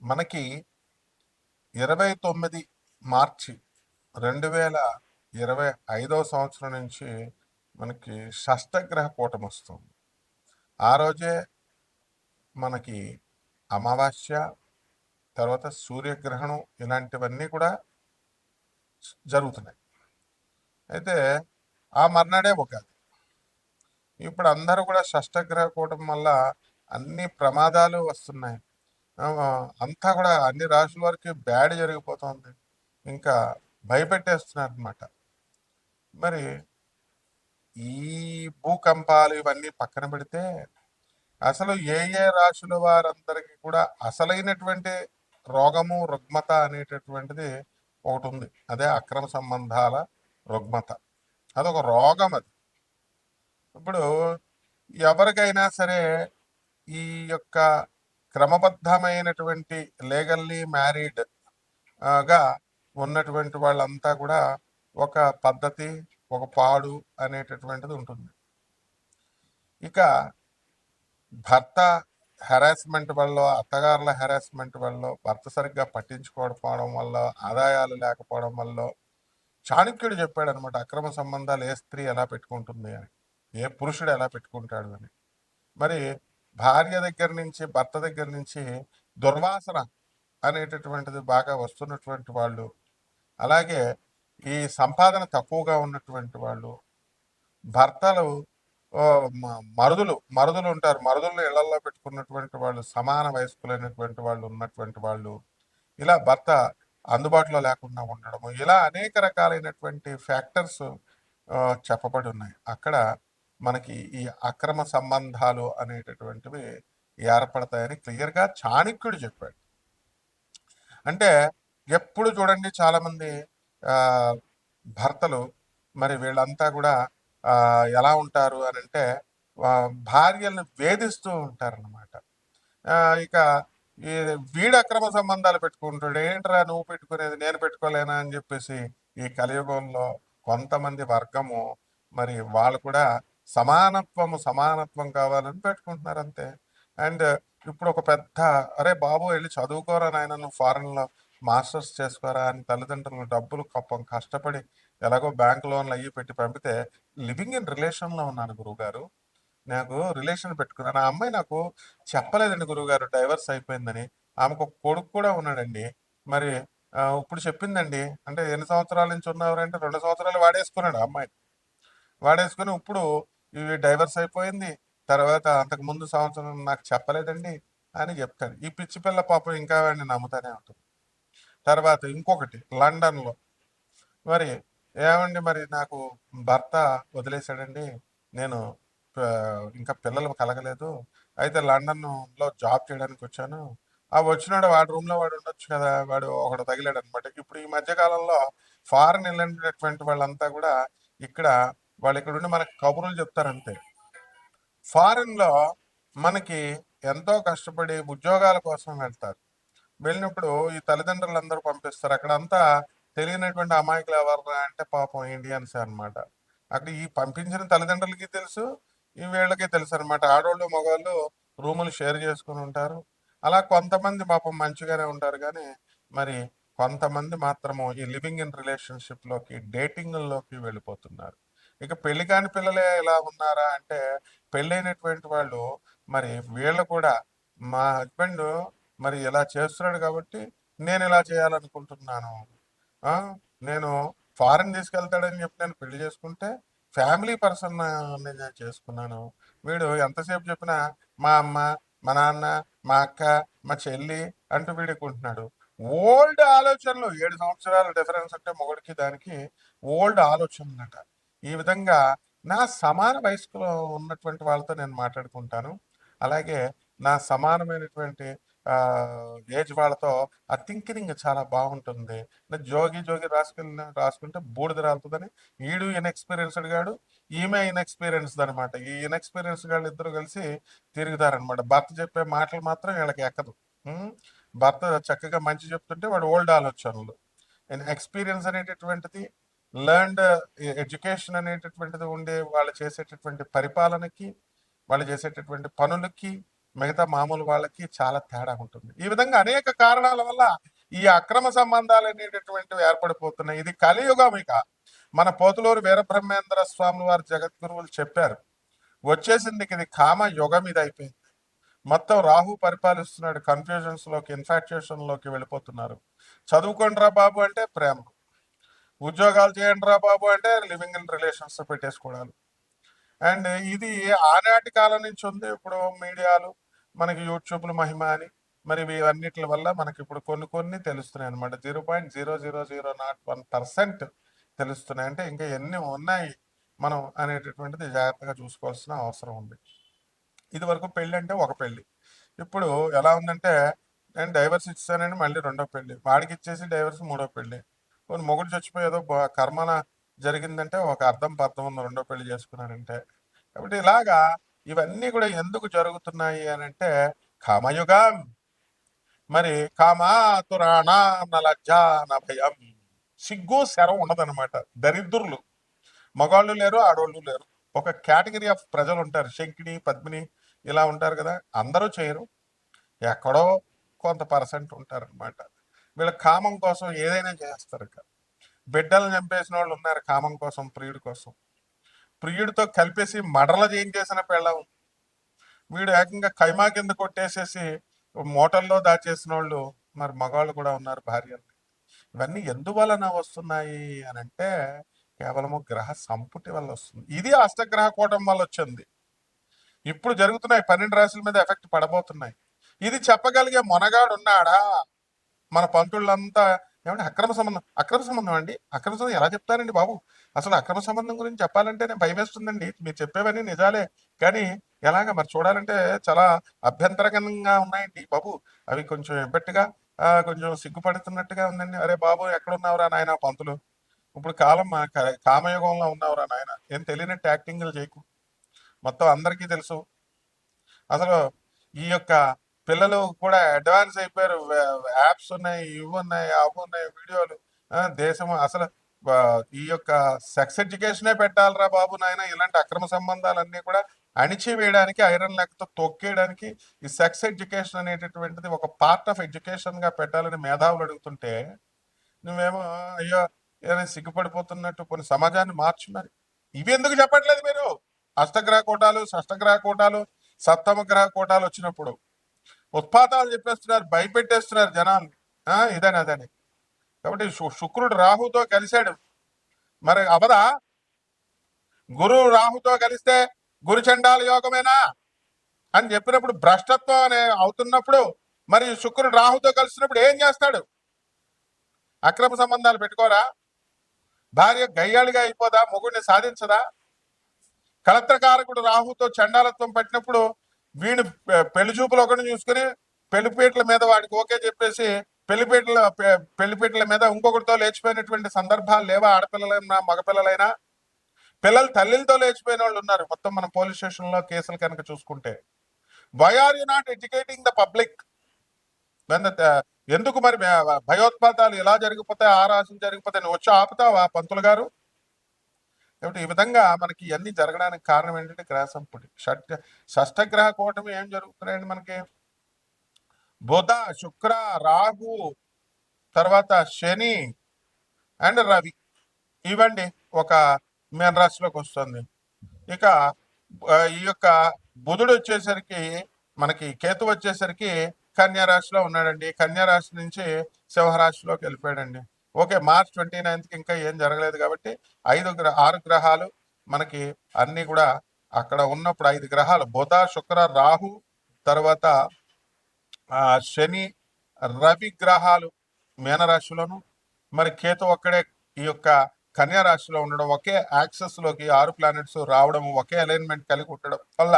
మనకి 29 మార్చి 2025 సంవత్సరం నుంచి మనకి షష్టగ్రహ కూటమి వస్తుంది. ఆ రోజే మనకి అమావాస్య, తర్వాత సూర్యగ్రహణం ఇలాంటివన్నీ కూడా జరుగుతున్నాయి. అయితే ఆ మర్నాడే ఉగాది. ఇప్పుడు అందరూ కూడా షష్టగ్రహ కూటమి వల్ల అన్ని ప్రమాదాలు వస్తున్నాయి. అంతా కూడా అన్ని రాశుల వారికి బ్యాడ్ జరిగిపోతుంది. ఇంకా భయపెట్టేస్తున్నారు అనమాట. మరి ఈ భూకంపాలు ఇవన్నీ పక్కన పెడితే అసలు ఏ ఏ రాశుల వారందరికీ కూడా అసలైనటువంటి రోగము రుగ్మత అనేటటువంటిది ఒకటి ఉంది. అదే అక్రమ సంబంధాల రుగ్మత. అదొక రోగం. అది ఇప్పుడు ఎవరికైనా సరే ఈ యొక్క క్రమబద్ధమైనటువంటి లీగల్లీ మ్యారీడ్ గా ఉన్నటువంటి వాళ్ళంతా కూడా ఒక పద్ధతి, ఒక పాడు అనేటటువంటిది ఉంటుంది. ఇక భర్త హెరాస్మెంట్ వల్ల, అత్తగారుల హెరాస్మెంట్ వల్ల, భర్త సరిగ్గా పట్టించుకోకపోవడం వల్ల, ఆదాయాలు లేకపోవడం వల్ల చాణక్యుడు చెప్పాడు అనమాట, అక్రమ సంబంధాలు ఏ స్త్రీ ఎలా పెట్టుకుంటుంది అని, ఏ పురుషుడు ఎలా పెట్టుకుంటాడు అని. మరి భార్య దగ్గర నుంచి, భర్త దగ్గర నుంచి దుర్వాసన అనేటటువంటిది బాగా వస్తున్నటువంటి వాళ్ళు, అలాగే ఈ సంపాదన తక్కువగా ఉన్నటువంటి వాళ్ళు, భర్తలు మరుదులు ఉంటారు, మరుదులను ఇళ్లలో పెట్టుకున్నటువంటి వాళ్ళు, సమాన వయస్కులైనటువంటి వాళ్ళు ఉన్నటువంటి వాళ్ళు, ఇలా భర్త అందుబాటులో లేకుండా ఉండడము, ఇలా అనేక రకాలైనటువంటి ఫ్యాక్టర్స్ చెప్పబడి ఉన్నాయి. అక్కడ మనకి ఈ అక్రమ సంబంధాలు అనేటటువంటివి ఏర్పడతాయని క్లియర్గా చాణక్యుడు చెప్పాడు. అంటే ఎప్పుడు చూడండి చాలామంది భర్తలు మరి వీళ్ళంతా కూడా ఎలా ఉంటారు అని అంటే భార్యలను వేధిస్తూ ఉంటారన్నమాట. ఇక ఈ వీడు అక్రమ సంబంధాలు పెట్టుకుంటాడు, ఏంట్రా నువ్వు పెట్టుకునేది నేను పెట్టుకోలేనా అని చెప్పేసి ఈ కలియుగంలో కొంతమంది వర్గము మరి వాళ్ళు కూడా సమానత్వం కావాలని పెట్టుకుంటున్నారు అంతే. అండ్ ఇప్పుడు ఒక పెద్ద, అరే బాబు వెళ్ళి చదువుకోరా నాయన, నువ్వు ఫారెన్లో మాస్టర్స్ చేసుకోరా అని తల్లిదండ్రులు డబ్బులు కష్టపడి ఎలాగో బ్యాంక్ లోన్లు అయ్యి పెట్టి పంపితే లివింగ్ ఇన్ రిలేషన్లో ఉన్నాను గురువుగారు, నాకు రిలేషన్ పెట్టుకున్నాను, ఆ అమ్మాయి నాకు చెప్పలేదండి గురువుగారు డైవర్స్ అయిపోయిందని, ఆమెకు ఒక కొడుకు కూడా ఉన్నాడండి, మరి ఇప్పుడు చెప్పిందండి. అంటే ఎన్ని సంవత్సరాల నుంచి ఉన్నవారంటే 2 సంవత్సరాలు వాడేసుకున్నాడు అమ్మాయి, వాడేసుకుని ఇప్పుడు ఇవి డైవర్స్ అయిపోయింది, తర్వాత అంతకు ముందు సంవత్సరం నాకు చెప్పలేదండి అని చెప్తాడు. ఈ పిచ్చి పిల్ల పాపం ఇంకా వాడిని నమ్ముతానే ఉంటుంది. తర్వాత ఇంకొకటి లండన్లో, మరి ఏమండి మరి నాకు భర్త వదిలేశాడండి, నేను ఇంకా పిల్లలు కలగలేదు, అయితే లండన్లో జాబ్ చేయడానికి వచ్చాను. ఆ వచ్చినాడు వాడి రూమ్లో వాడు ఉండొచ్చు కదా, వాడు ఒకడు తగిలాడు అనమాట. ఇప్పుడు ఈ మధ్యకాలంలో ఫారెన్ వెళ్ళినటువంటి వాళ్ళంతా కూడా ఇక్కడ వాళ్ళు ఇక్కడ ఉండి మనకి కబుర్లు చెప్తారంతే. ఫారెన్లో మనకి ఎంతో కష్టపడి ఉద్యోగాల కోసం వెళ్తారు. వెళ్ళినప్పుడు ఈ తల్లిదండ్రులందరూ పంపిస్తారు. అక్కడంతా తెలియనటువంటి అమాయకులు ఎవరు అంటే పాపం ఇండియన్స్ అనమాట. అక్కడ ఈ పంపించిన తల్లిదండ్రులకి తెలుసు, ఈ వీళ్ళకి తెలుసు అనమాట. ఆడవాళ్ళు మగవాళ్ళు రూములు షేర్ చేసుకుని ఉంటారు. అలా కొంతమంది పాపం మంచిగానే ఉంటారు, కానీ మరి కొంతమంది మాత్రము ఈ లివింగ్ ఇన్ రిలేషన్షిప్లోకి, డేటింగ్లోకి వెళ్ళిపోతున్నారు. ఇక పెళ్లి కాని పిల్లలే ఎలా ఉన్నారా అంటే, పెళ్ళైనటువంటి వాళ్ళు మరి వీళ్ళు కూడా మా హస్బెండ్ మరి ఇలా చేస్తున్నాడు కాబట్టి నేను ఇలా చేయాలనుకుంటున్నాను, నేను ఫారెన్ తీసుకెళ్తాడని చెప్పి నేను పెళ్లి చేసుకుంటే ఫ్యామిలీ పర్సన్ నేను చేసుకున్నాను, వీడు ఎంతసేపు చెప్పినా మా అమ్మ, మా నాన్న, మా అక్క, మా చెల్లి అంటూ వీడుకుంటున్నాడు. ఓల్డ్ ఆలోచనలు, 7 సంవత్సరాల డిఫరెన్స్ అంటే మొగుడికి దానికి ఓల్డ్ ఆలోచనలట. ఈ విధంగా నా సమాన వయస్కులో ఉన్నటువంటి వాళ్ళతో నేను మాట్లాడుకుంటాను. అలాగే నా సమానమైనటువంటి ఏజ్ వాళ్ళతో ఆ థింకింగ్ చాలా బాగుంటుంది. జోగి రాసుకుంటే బూడిద రాలుతుందని ఈడు ఇన్ఎక్స్పీరియన్స్డ్ గాడు, ఈమె ఇన్ఎక్స్పీరియన్స్డ్ అనమాట. ఈ ఇన్ఎక్స్పీరియన్స్ గాళ్ళు ఇద్దరు కలిసి తిరుగుతారనమాట. భర్త చెప్పే మాటలు మాత్రం వీళ్ళకి ఎక్కదు. భర్త చక్కగా మంచి చెప్తుంటే వాడు ఓల్డ్ ఆలోచనలు. ఎక్స్పీరియన్స్ అనేటటువంటిది, లర్న్డ్ ఎడ్యుకేషన్ అనేటటువంటిది ఉండే వాళ్ళు చేసేటటువంటి పరిపాలనకి, వాళ్ళు చేసేటటువంటి పనులకి మిగతా మామూలు వాళ్ళకి చాలా తేడా ఉంటుంది. ఈ విధంగా అనేక కారణాల వల్ల ఈ అక్రమ సంబంధాలు అనేటటువంటివి ఏర్పడిపోతున్నాయి. ఇది కలియుగం. ఇక మన పోతులూరు వీరబ్రహ్మేంద్ర స్వామి వారు జగద్గురువులు చెప్పారు, వచ్చేసింది ఇది కామ యుగం, ఇది అయిపోయింది. మొత్తం రాహు పరిపాలిస్తున్నాడు. కన్ఫ్యూజన్స్ లోకి, ఇన్ఫాక్చుయేషన్ లోకి వెళ్ళిపోతున్నారు. చదువుకోండిరా బాబు అంటే ప్రేమ, ఉద్యోగాలు చేయండి రా బాబు అంటే లివింగ్ ఇన్ రిలేషన్స్ పెట్టేసుకోవడాలు. అండ్ ఇది ఆనాటి కాలం నుంచి ఉంది. ఇప్పుడు మీడియాలు మనకి యూట్యూబ్లు మహిమ అని మరి ఇవన్నిటి వల్ల మనకి ఇప్పుడు కొన్ని తెలుస్తున్నాయి అనమాట. 0.00001% తెలుస్తున్నాయి. అంటే ఇంకా ఎన్ని ఉన్నాయి మనం అనేటటువంటిది జాగ్రత్తగా చూసుకోవాల్సిన అవసరం ఉంది. ఇది వరకు పెళ్ళి అంటే ఒక పెళ్ళి, ఇప్పుడు ఎలా ఉందంటే నేను డైవర్స్ ఇచ్చానని మళ్ళీ రెండో పెళ్ళి, వాడికి ఇచ్చేసి డైవర్స్ మూడో పెళ్ళి. కొన్ని మొగుడు చచ్చిపోయేదో కర్మన జరిగిందంటే ఒక అర్థం పర్థం ఉంది రెండో పెళ్లి చేసుకున్నారంటే. కాబట్టి ఇలాగా ఇవన్నీ కూడా ఎందుకు జరుగుతున్నాయి అని అంటే కామయుగం. మరి కామాతురాణ లజ్జ నా భయం, సిగ్గు శరం ఉండదన్నమాట. దరిద్రులు మగాళ్ళు లేరు, ఆడవాళ్ళు లేరు. ఒక కేటగిరీ ఆఫ్ ప్రజలు ఉంటారు, శంకిని పద్మిని ఇలా ఉంటారు కదా. అందరూ చేయరు, ఎక్కడో కొంత పర్సెంట్ ఉంటారనమాట. వీళ్ళ కామం కోసం ఏదైనా చేస్తారు. ఇక బిడ్డలు చంపేసిన వాళ్ళు ఉన్నారు కామం కోసం, ప్రియుడి కోసం. ప్రియుడితో కలిపేసి మడల చేయించేసిన పెళ్ళం. వీడు ఏకంగా కైమా కింద కొట్టేసేసి మోటల్లో దాచేసిన వాళ్ళు మరి మగవాళ్ళు కూడా ఉన్నారు, భార్యలు. ఇవన్నీ ఎందువలన వస్తున్నాయి అని అంటే కేవలము గ్రహ సంపుటి వల్ల వస్తుంది. ఇది అష్టగ్రహ కూటం వల్ల వచ్చింది. ఇప్పుడు జరుగుతున్నాయి 12 రాశుల మీద ఎఫెక్ట్ పడబోతున్నాయి. ఇది చెప్పగలిగే మొనగాడు ఉన్నాడా? మన పంతుళ్ళంతా ఏమంటే అక్రమ సంబంధం అండి, అక్రమ సంబంధం ఎలా చెప్తారండి బాబు? అసలు అక్రమ సంబంధం గురించి చెప్పాలంటే నేను భయం వేస్తుందండి. మీరు చెప్పేవన్నీ నిజాలే, కానీ ఎలాగ మరి చూడాలంటే చాలా అభ్యంతరకరంగా ఉన్నాయండి బాబు. అవి కొంచెం ఎబ్బెట్టుగా కొంచెం సిగ్గుపడుతున్నట్టుగా ఉందండి. అరే బాబు ఎక్కడున్నావురా నాయన పంతులు, ఇప్పుడు కాలం కామయుగంలో ఉన్నావురా నాయన, ఏం తెలియనట్టు యాక్టింగ్లు చేయకు. మొత్తం అందరికీ తెలుసు. అసలు ఈ యొక్క పిల్లలు కూడా అడ్వాన్స్ అయిపోయారు. యాప్స్ ఉన్నాయి, ఇవి ఉన్నాయి, అవి ఉన్నాయి, వీడియోలు. దేశం అసలు ఈ యొక్క సెక్స్ ఎడ్యుకేషనే పెట్టాలరా బాబు నాయన. ఇలాంటి అక్రమ సంబంధాలన్నీ కూడా అణిచివేయడానికి, ఐరన్ లెక్కతో తొక్కేయడానికి ఈ సెక్స్ ఎడ్యుకేషన్ అనేటటువంటిది ఒక పార్ట్ ఆఫ్ ఎడ్యుకేషన్ గా పెట్టాలని మేధావులు అడుగుతుంటే నువ్వేమో అయ్యో ఏదైనా సిగ్గుపడిపోతున్నట్టు కొన్ని సమాజాన్ని మార్చు. మరి ఇవి ఎందుకు చెప్పట్లేదు మీరు? అష్టగ్రహ కూటాలు, షష్టగ్రహ కూటాలు, సప్తమ గ్రహ కూటాలు వచ్చినప్పుడు ఉత్పాతాలు చెప్పేస్తున్నారు, భయపెట్టేస్తున్నారు జనాల్ని. ఇదని అదని. కాబట్టి శుక్రుడు రాహుతో కలిశాడు, మరి అవదా? గురువు రాహుతో కలిస్తే గురుచండాల యోగమేనా అని చెప్పినప్పుడు, భ్రష్టత్వం అనే అవుతున్నప్పుడు మరి శుక్రుడు రాహుతో కలిసినప్పుడు ఏం చేస్తాడు? అక్రమ సంబంధాలు పెట్టుకోరా? భార్య గయ్యాళిగా అయిపోదా? మొగుడిని సాధించదా? కలత్రకారకుడు రాహుతో చండాలత్వం పట్టినప్పుడు వీడు పెళ్లి చూపులు ఒకటి చూసుకుని పెళ్లిపీటల మీద వాడికి ఓకే చెప్పేసి పెళ్లిపీటల మీద ఇంకొకటితో లేచిపోయినటువంటి సందర్భాలు లేవా? ఆడపిల్లలైనా మగపిల్లలైనా పిల్లలు తల్లితో లేచిపోయిన వాళ్ళు ఉన్నారు. మొత్తం మనం పోలీస్ స్టేషన్ లో కేసులు కనుక చూసుకుంటే. Why are you not educating the public? ఎందుకు మరి భయోత్పాతాలు ఎలా జరిగిపోతాయి, ఆ రాశులు జరిగిపోతాయి, నువ్వు వచ్చి ఆపుతావా పంతులు గారు? కాబట్టి ఈ విధంగా మనకి ఇవన్నీ జరగడానికి కారణం ఏంటంటే గ్రహ సంపుటి. షష్టగ్రహ కూటమి ఏం జరుగుతున్నాయండి మనకి? బుధ, శుక్ర, రాహు, తర్వాత శని అండ్ రవి, ఇవండి ఒక మీన రాశిలోకి వస్తుంది. ఇక ఈ యొక్క బుధుడు వచ్చేసరికి మనకి, కేతు వచ్చేసరికి కన్యా రాశిలో ఉన్నాడండి. కన్యా రాశి నుంచి సింహరాశిలోకి వెళ్ళిపోయాడండి. ఓకే, మార్చ్ 29కి ఇంకా ఏం జరగలేదు కాబట్టి 6 గ్రహాలు మనకి అన్ని కూడా అక్కడ ఉన్నప్పుడు 5 గ్రహాలు బుధ, శుక్ర, రాహు, తర్వాత శని, రవి గ్రహాలు మీనరాశిలోను, మరి కేతు ఒక్కడే ఈ యొక్క కన్యా రాశిలో ఉండడం, ఒకే యాక్సెస్ లోకి 6 ప్లానెట్స్ రావడం, ఒకే అలైన్మెంట్ కలిగి ఉండడం వల్ల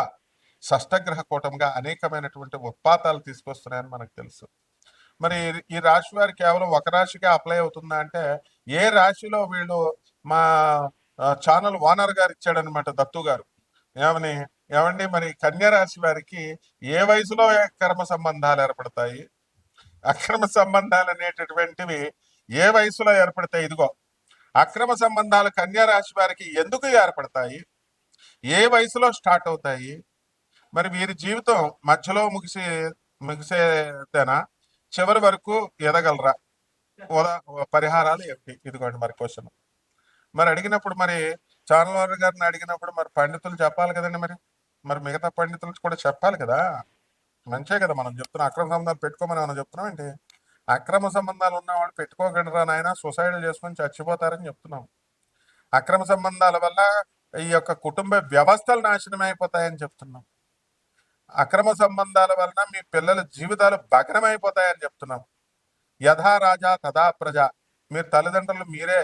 షష్టగ్రహ కూటంగా అనేకమైనటువంటి ఉత్పాతాలు తీసుకొస్తున్నాయని మనకు తెలుసు. మరి ఈ రాశి వారి కేవలం ఒక రాశికే అప్లై అవుతుందా అంటే, ఏ రాశిలో వీళ్ళు మా ఛానల్ ఓనర్ గారు ఇచ్చాడనమాట, దత్తు గారు. ఏమండి మరి కన్యా రాశి వారికి ఏ వయసులో అక్రమ సంబంధాలు ఏర్పడతాయి? అక్రమ సంబంధాలు అనేటటువంటివి ఏ వయసులో ఏర్పడతాయి? ఇదిగో అక్రమ సంబంధాలు కన్యా రాశి వారికి ఎందుకు ఏర్పడతాయి, ఏ వయసులో స్టార్ట్ అవుతాయి, మరి వీరి జీవితం మధ్యలో ముగిసేదేనా, చివరి వరకు ఎదగలరా? పరిహారాలు ఏమిటి? ఇదిగోండి మరి క్వశ్చన్. మరి అడిగినప్పుడు మరి చానవారు గారిని అడిగినప్పుడు మరి పండితులు చెప్పాలి కదండి. మరి మరి మిగతా పండితులు కూడా చెప్పాలి కదా. మంచే కదా మనం చెప్తున్నాం. అక్రమ సంబంధాలు పెట్టుకోమని మనం చెప్తున్నాం ఏంటి? అక్రమ సంబంధాలు ఉన్నవాళ్ళు పెట్టుకోగలరా నాయన, సొసైటీ చేసుకొని చచ్చిపోతారని చెప్తున్నాం. అక్రమ సంబంధాల వల్ల ఈ యొక్క కుటుంబ వ్యవస్థలు నాశనం అయిపోతాయని చెప్తున్నాం. అక్రమ సంబంధాల వలన మీ పిల్లల జీవితాలు భగ్నమైపోతాయని చెప్తున్నాం. యథా రాజా తథా ప్రజ. మీరు తల్లిదండ్రులు మీరే,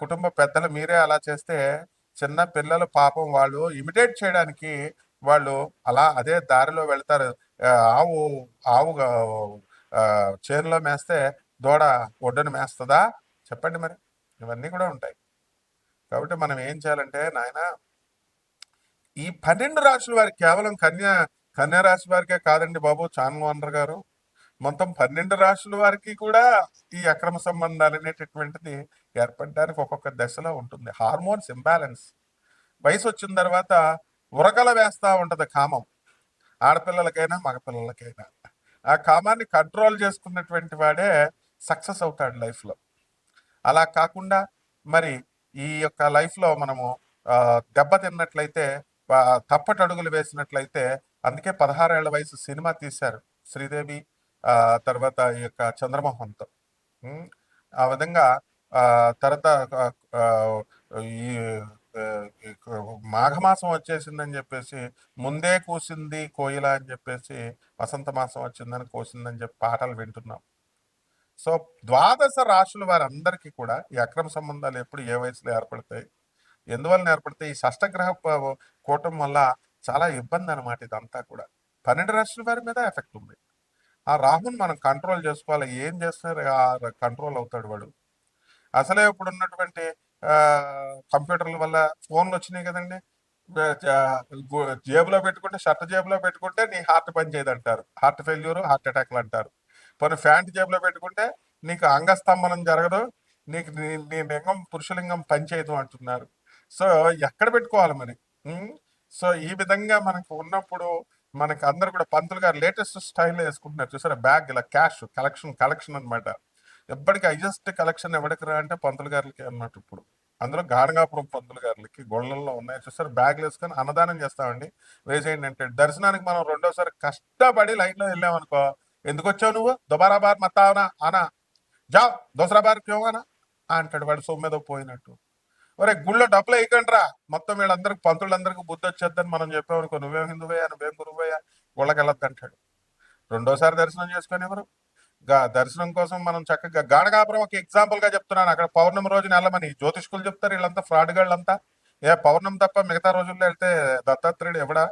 కుటుంబ పెద్దలు మీరే అలా చేస్తే చిన్న పిల్లలు పాపం వాళ్ళు ఇమిటేట్ చేయడానికి వాళ్ళు అలా అదే దారిలో వెళ్తారు. ఆవు ఆవు చేనులో మేస్తే దూడ ఒడ్డును మేస్తుందా? చెప్పండి. మరి ఇవన్నీ కూడా ఉంటాయి. కాబట్టి మనం ఏం చేయాలంటే నాయన, ఈ 12 రాశుల వారికి, కేవలం కన్యా రాశి వారికే కాదండి బాబు చాన్మోహన్ గారు, మొత్తం 12 రాశుల వారికి కూడా ఈ అక్రమ సంబంధాలు అనేటటువంటిది ఏర్పడడానికి ఒక్కొక్క దశలో ఉంటుంది. Hormones imbalance. వయసు వచ్చిన తర్వాత ఉరకల వేస్తా ఉంటది కామం, ఆడపిల్లలకైనా మగపిల్లలకైనా. ఆ కామాన్ని కంట్రోల్ చేసుకున్నటువంటి వాడే సక్సెస్ అవుతాడు లైఫ్లో. అలా కాకుండా మరి ఈ యొక్క లైఫ్లో మనము దెబ్బతిన్నట్లయితే, తప్పటడుగులు వేసినట్లయితే, అందుకే 16 ఏళ్ల వయసు సినిమా తీశారు శ్రీదేవి, తర్వాత ఈ యొక్క చంద్రమోహన్తో. ఆ విధంగా తర్వాత ఈ మాఘమాసం వచ్చేసిందని చెప్పేసి, ముందే కూసింది కోయిల అని చెప్పేసి, వసంత మాసం వచ్చిందని కోసిందని చెప్పి పాటలు వింటున్నాం. సో 12 రాశుల వారందరికీ కూడా ఈ అక్రమ సంబంధాలు ఎప్పుడు ఏ వయసులో ఏర్పడతాయి, ఎందువల్ల ఏర్పడతాయి? ఈ షష్టగ్రహ కూటం వల్ల చాలా ఇబ్బంది అనమాట. ఇదంతా కూడా 12 రాశుల వారి మీద ఎఫెక్ట్ ఉంది. ఆ రాహుని మనం కంట్రోల్ చేసుకోవాలి. ఏం చేస్తారు కంట్రోల్ అవుతాడు వాడు. అసలే ఇప్పుడు ఉన్నటువంటి కంప్యూటర్ల వల్ల ఫోన్లు వచ్చినాయి కదండి. జేబులో పెట్టుకుంటే, షర్ట్ జేబులో పెట్టుకుంటే నీ హార్ట్ పని చేయదంటారు, హార్ట్ ఫెయిల్యూర్, హార్ట్ అటాక్లు అంటారు. కొన్ని ప్యాంట్ జేబులో పెట్టుకుంటే నీకు అంగస్తంభనం జరగదు, నీకు నీ లింగం పురుషలింగం పనిచేయదు అంటున్నారు. సో ఎక్కడ పెట్టుకోవాలి మరి? సో ఈ విధంగా మనకు ఉన్నప్పుడు మనకు అందరు కూడా పంతులు గారు లేటెస్ట్ స్టైల్లో వేసుకుంటున్నారు చూసారా, బ్యాగ్ ఇలా క్యాష్ కలెక్షన్ అనమాట. ఎప్పటికీ హైయెస్ట్ కలెక్షన్ ఎవరికి రా అంటే పంతులు గారికి అన్నట్టు. ఇప్పుడు అందులో గాడగాపురం పంతులు గారికి గొళ్ళల్లో ఉన్నాయి చూసారు, బ్యాగ్లు వేసుకొని అన్నదానం చేస్తామండి, వేసేయండి అంటే. దర్శనానికి మనం రెండోసారి కష్టపడి లైన్లో వెళ్ళామనుకో, ఎందుకు వచ్చావు నువ్వు, దుబారా బార్ మత్తావనా అనా, జావ్ దోసరా బార్ క్యోనా అంటాడు వాడు సొమ్మెదో పోయినట్టు. ఒరే గుళ్ళో డబ్బులు వేయకండిరా, మొత్తం వీళ్ళందరికి పంతులందరికీ బుద్ధి వచ్చేద్దని మనం చెప్పామనుకో, నువ్వేం హిందువయ్యా, నువ్వేం గురువయ్యా, గుళ్ళకి వెళ్ళొద్దంటాడు. రెండోసారి దర్శనం చేసుకొని ఎవరు దర్శనం కోసం మనం చక్కగా గాఢగాపురం ఒక ఎగ్జాంపుల్ గా చెప్తున్నాను. అక్కడ పౌర్ణమి రోజున వెళ్ళమని జ్యోతిష్కులు చెప్తారు, వీళ్ళంతా ఫ్రాడ్ గాళ్ళంతా. పౌర్ణమి తప్ప మిగతా రోజుల్లో వెళ్తే దత్తాత్రేయుడు ఎవడా?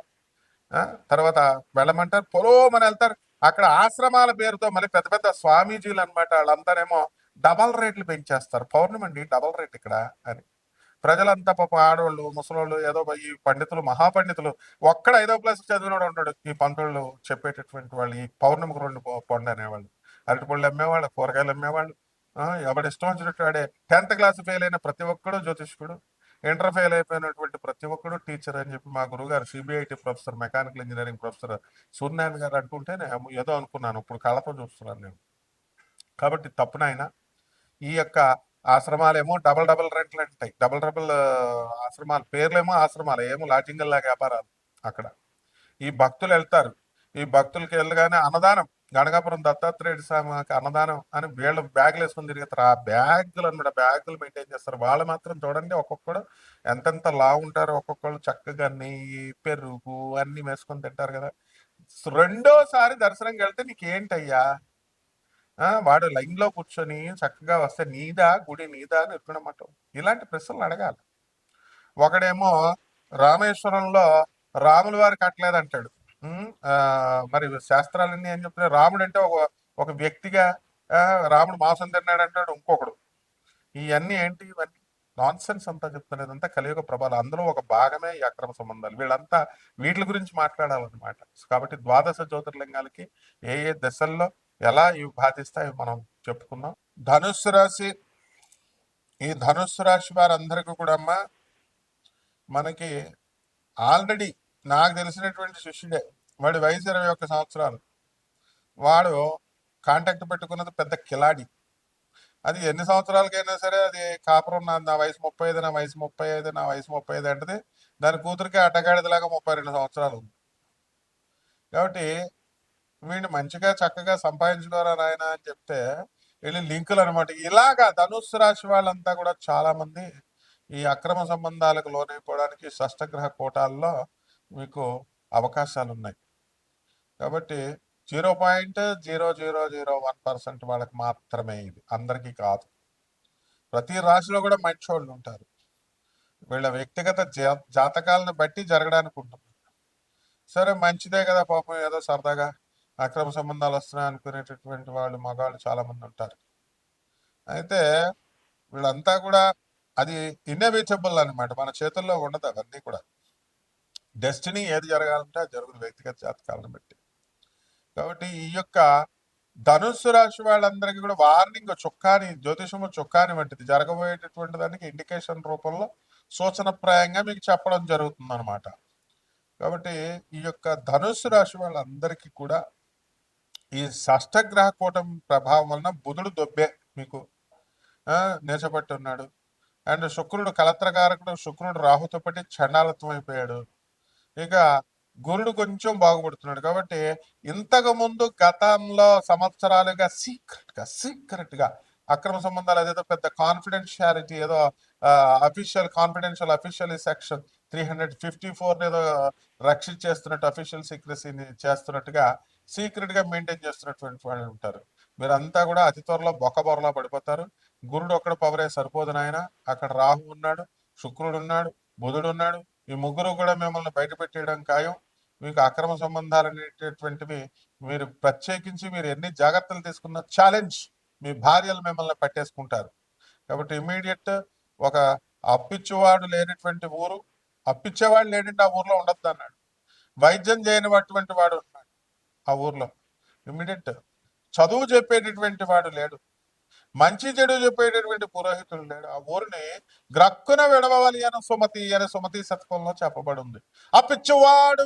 తర్వాత వెళ్ళమంటారు, పొలోమని వెళ్తారు. అక్కడ ఆశ్రమాల పేరుతో మళ్ళీ పెద్ద పెద్ద స్వామీజీలు అనమాట, వాళ్ళంతానేమో డబల్ రేట్లు పెంచేస్తారు. పౌర్ణమి అండి డబల్ రేట్ ఇక్కడ అని. ప్రజలంతా పాప ఆడవాళ్ళు ముసలోళ్ళు ఏదో ఈ పండితులు మహాపండితులు ఒక్కడ 5వ క్లాస్ చదివినోడు ఉంటాడు. ఈ పంతులు చెప్పేటటువంటి వాళ్ళు ఈ పౌర్ణమికి 2 పండు అనేవాళ్ళు, అరటిపళ్ళు అమ్మేవాళ్ళు, కూరగాయలు అమ్మేవాళ్ళు, ఎవడు ఇష్టం వచ్చినట్టు ఆడే. 10th క్లాస్ ఫెయిల్ అయిన ప్రతి ఒక్కడు జ్యోతిష్కుడు, ఇంటర్ ఫెయిల్ అయిపోయినటువంటి ప్రతి ఒక్కడు టీచర్ అని చెప్పి మా గురువు గారు CBIT professor, mechanical engineering professor Suryanarayana గారు అంటుంటే ఏదో అనుకున్నాను, ఇప్పుడు కళ్ళతో చూస్తున్నాను నేను. కాబట్టి తప్పునైనా ఈ యొక్క ఆశ్రమాలేమో డబల్ రెంట్లు అంటాయి, డబల్ ఆశ్రమాలు, పేర్లేమో ఆశ్రమాలు, ఏమో లాటింగల్ లాగా వ్యాపారాలు అక్కడ. ఈ భక్తులు వెళ్తారు, ఈ భక్తులకి వెళ్ళగానే అన్నదానం, గణగాపురం దత్తాత్రేయుడి స్వామికి అన్నదానం అని వీళ్ళు బ్యాగులు వేసుకొని తిరుగుతారు. ఆ బ్యాగులు అనమాట, బ్యాగులు మెయింటైన్ చేస్తారు. వాళ్ళు మాత్రం చూడండి ఒక్కొక్కడు ఎంతెంత లావు ఉంటారో, ఒక్కొక్కళ్ళు చక్కగా నెయ్యి పెరుగు అన్ని వేసుకొని తింటారు కదా. రెండోసారి దర్శనంకి వెళ్తే నీకేంటయ్యా, వాడు లైన్ లో కూర్చొని చక్కగా వస్తే నీదా గుడి, నీదా అని ఎక్కడమాట, ఇలాంటి ప్రశ్నలు అడగాలి. ఒకడేమో రామేశ్వరంలో రాముల వారు కట్టలేదంటాడు. మరి శాస్త్రాలన్నీ ఏం చెప్తున్నాయి, రాముడు అంటే ఒక వ్యక్తిగా, రాముడు మాంసం తిన్నాడు అంటాడు ఇంకొకడు. ఇవన్నీ ఏంటి, ఇవన్నీ నాన్ సెన్స్ అంతా చెప్తున్నారు. ఇదంతా కలియుగ ప్రభావం, అందులో ఒక భాగమే ఈ అక్రమ సంబంధాలు. వీళ్ళంతా వీటి గురించి మాట్లాడాలన్నమాట. కాబట్టి 12 జ్యోతిర్లింగాలకి ఏ ఏ దశల్లో ఎలా ఇవి బాధిస్తాయి మనం చెప్పుకున్నాం. ధనుస్సు రాశి, ఈ ధనుస్సు రాశి వారందరికీ కూడా అమ్మా మనకి ఆల్రెడీ నాకు తెలిసినటువంటి శిష్యుడే. వాడి వయసు 21 సంవత్సరాలు. వాడు కాంటాక్ట్ పెట్టుకున్నది పెద్ద కిలాడి. అది ఎన్ని సంవత్సరాలకైనా సరే అది కాపురం నా వయసు 35, నా వయసు 35, నా వయసు 35 అంటది. దాని కూతురికి అడ్డగాడిదలాగా 32 సంవత్సరాలు ఉంది. కాబట్టి వీడిని మంచిగా చక్కగా సంపాదించుకోరా నాయన అని చెప్తే వీళ్ళు లింకులు అనమాట. ఇలాగా ధనుస్సు రాశి వాళ్ళంతా కూడా చాలా మంది ఈ అక్రమ సంబంధాలకు లోనైపోవడానికి షష్టగ్రహ కోటాల్లో మీకు అవకాశాలు ఉన్నాయి. కాబట్టి 0.0001% వాళ్ళకి మాత్రమే ఇది, అందరికీ కాదు. ప్రతి రాశిలో కూడా మంచి వాళ్ళు ఉంటారు. వీళ్ళ వ్యక్తిగత జాతకాలను బట్టి జరగడానికి ఉంటుంది. సరే మంచిదే కదా పాపం, ఏదో సరదాగా అక్రమ సంబంధాలు వస్తున్నాయి అనుకునేటటువంటి వాళ్ళు మగాళ్ళు చాలా మంది ఉంటారు. అయితే వీళ్ళంతా కూడా అది ఇన్నెవిటబుల్ అనమాట, మన చేతుల్లో ఉండదు అవన్నీ కూడా. డెస్టినీ ఏది జరగాలంటే అది జరుగుతుంది వ్యక్తిగత జాతకాలను బట్టి. కాబట్టి ఈ యొక్క ధనుస్సు రాశి వాళ్ళందరికీ కూడా వార్నింగ్ చుక్కాని, జ్యోతిషము చుక్కాని వంటిది. జరగబోయేటటువంటి దానికి ఇండికేషన్ రూపంలో సూచనప్రాయంగా మీకు చెప్పడం జరుగుతుంది అనమాట. కాబట్టి ఈ యొక్క ధనుస్సు రాశి వాళ్ళందరికీ కూడా ఈ షష్టగ్రహ కూటమి ప్రభావం వలన బుధుడు దొబ్బే మీకు నేచపట్టి ఉన్నాడు. అండ్ శుక్రుడు కలత్రకారకుడు, శుక్రుడు రాహుతో పట్టి చండాలత్వం అయిపోయాడు. ఇక గురుడు కొంచెం బాగుపడుతున్నాడు. కాబట్టి ఇంతకు ముందు గతంలో సంవత్సరాలుగా సీక్రెట్ గా అక్రమ సంబంధాలు, అదేదో పెద్ద కాన్ఫిడెన్షియాలిటీ, ఏదో అఫీషియల్ సెక్షన్ 354 ఏదో రక్షించేస్తున్నట్టు, అఫీషియల్ సీక్రెసీని చేస్తున్నట్టుగా సీక్రెట్ గా మెయింటైన్ చేస్తున్నటువంటి వాళ్ళు ఉంటారు. మీరంతా కూడా అతి త్వరలో బొక్కబొరలా పడిపోతారు. గురుడు ఒక్కడ పవరే సరిపోదు నాయన, అక్కడ రాహు ఉన్నాడు, శుక్రుడు ఉన్నాడు, బుధుడు ఉన్నాడు. ఈ ముగ్గురు కూడా మిమ్మల్ని బయట పెట్టేయడం ఖాయం. మీకు అక్రమ సంబంధాలు అనేటటువంటివి మీరు ప్రత్యేకించి మీరు ఎన్ని జాగ్రత్తలు తీసుకున్న ఛాలెంజ్, మీ భార్యలు మిమ్మల్ని పట్టేసుకుంటారు. కాబట్టి ఇమీడియట్ ఒక అప్పిచ్చేవాడు లేనటువంటి ఊరు, అప్పిచ్చేవాడు లేడంటే ఆ ఊర్లో ఉండొద్దు అన్నాడు. వైద్యం చేయనిటువంటి వాడు ఉన్నాడు ఆ ఊర్లో, ఇమీడియట్. చదువు చెప్పేటటువంటి వాడు లేడు, మంచి చెడు చెప్పేటటువంటి పురోహితుడు లేడు. ఆ ఊరిని గ్రక్కున విడవాలి అని సుమతి శతకంలో చెప్పబడి ఉంది. అప్పిచ్చువాడు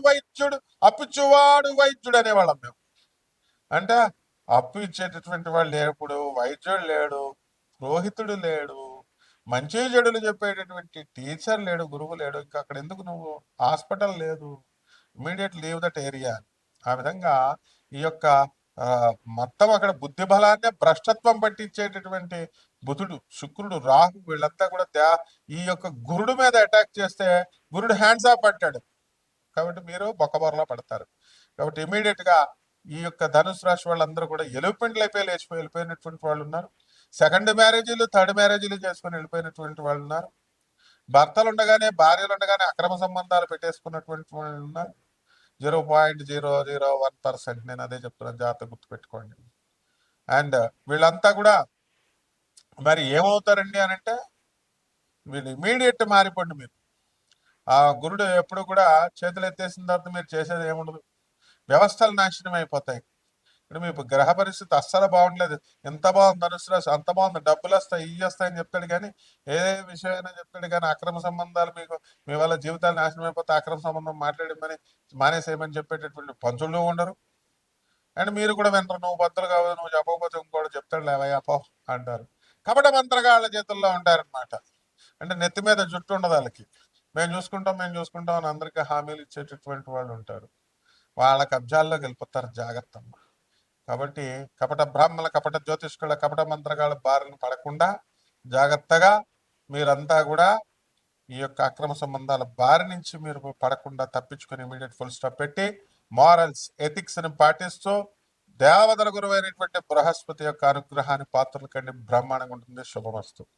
వైద్యుడు అనేవాళ్ళం మేము. అంటే అప్పు ఇచ్చేటటువంటి వాళ్ళు లేప్పుడు, వైద్యుడు లేడు, పురోహితుడు లేడు, మంచి చెడులు చెప్పేటటువంటి టీచర్ లేడు, గురువు లేడు. ఇంకా అక్కడ ఎందుకు నువ్వు? హాస్పిటల్ లేదు, ఇమీడియట్ లీవ్ దట్ ఏరియా. ఆ విధంగా ఈ యొక్క మొత్తం అక్కడ బుద్ధి బలాన్ని భ్రష్టత్వం పట్టించేటటువంటి బుధుడు, శుక్రుడు, రాహు వీళ్ళంతా కూడా ఈ యొక్క గురుడు మీద అటాక్ చేస్తే గురుడు హ్యాండ్స్ ఆఫ్ అంటాడు. కాబట్టి మీరు బొక్కబొరలా పడతారు. కాబట్టి ఇమీడియట్ గా ఈ యొక్క ధనుసు రాశి వాళ్ళందరూ కూడా ఎలిపెంట్లు అయిపోయి వెళ్ళిపోయినటువంటి వాళ్ళు ఉన్నారు. సెకండ్ మ్యారేజీలు, థర్డ్ మ్యారేజీలు చేసుకుని వెళ్ళిపోయినటువంటి వాళ్ళు ఉన్నారు. భర్తలు ఉండగానే, భార్యలు ఉండగానే అక్రమ సంబంధాలు పెట్టేసుకున్నటువంటి వాళ్ళు ఉన్నారు. 0.001%. నేను అదే చెప్తున్నాను, జాగ్రత్త గుర్తుపెట్టుకోండి. అండ్ వీళ్ళంతా కూడా మరి ఏమవుతారండి అని అంటే, వీళ్ళు ఇమీడియట్ మారిపోండి. మీరు ఆ గురుడు ఎప్పుడు కూడా చేతులు ఎత్తేసిన తర్వాత మీరు చేసేది ఏముండదు, వ్యవస్థలు నాశనం అయిపోతాయి. ఇప్పుడు మీకు గ్రహ పరిస్థితి అస్సలు బాగుండలేదు. ఎంత బాగుంది ధనుసు రాశి, అంత బాగుంది, డబ్బులు వస్తాయి, ఇవి వస్తాయని చెప్తాడు కానీ ఏ విషయమైనా చెప్తాడు కానీ అక్రమ సంబంధాలు మీకు మీ వల్ల జీవితాలు నాశనం అయిపోతే అక్రమ సంబంధం మాట్లాడమని మానేసేయమని చెప్పేటటువంటి పంచులు ఉండరు. అండ్ మీరు కూడా వినరు. నువ్వు బద్దలు కావాలి, నువ్వు చెప్పకపోతే ఇంకోటి చెప్తాడు లేవయ్యా పో అంటారు. కపట మంత్రగాళ్ళ చేతుల్లో ఉంటారనమాట. అంటే నెత్తి మీద జుట్టు ఉండదు వాళ్ళకి. మేము చూసుకుంటాం అని అందరికీ హామీలు ఇచ్చేటటువంటి వాళ్ళు ఉంటారు. వాళ్ళ కబ్జాల్లోకి వెళ్ళిపోతారు, జాగ్రత్త. కాబట్టి కపట బ్రాహ్మణ, కపట జ్యోతిష్కుల, కపట మంత్రగాళ్ళ బారిన పడకుండా జాగ్రత్తగా మీరంతా కూడా ఈ యొక్క అక్రమ సంబంధాల బారి నుంచి మీరు పడకుండా తప్పించుకొని ఇమీడియట్ ఫుల్ స్టాప్ పెట్టి మారల్స్, ఎథిక్స్ ని పాటిస్తూ దేవతల గురువైనటువంటి బృహస్పతి యొక్క అనుగ్రహాన్ని పాత్రలు కండి బ్రహ్మాండంగా ఉంటుంది. శుభమస్తు.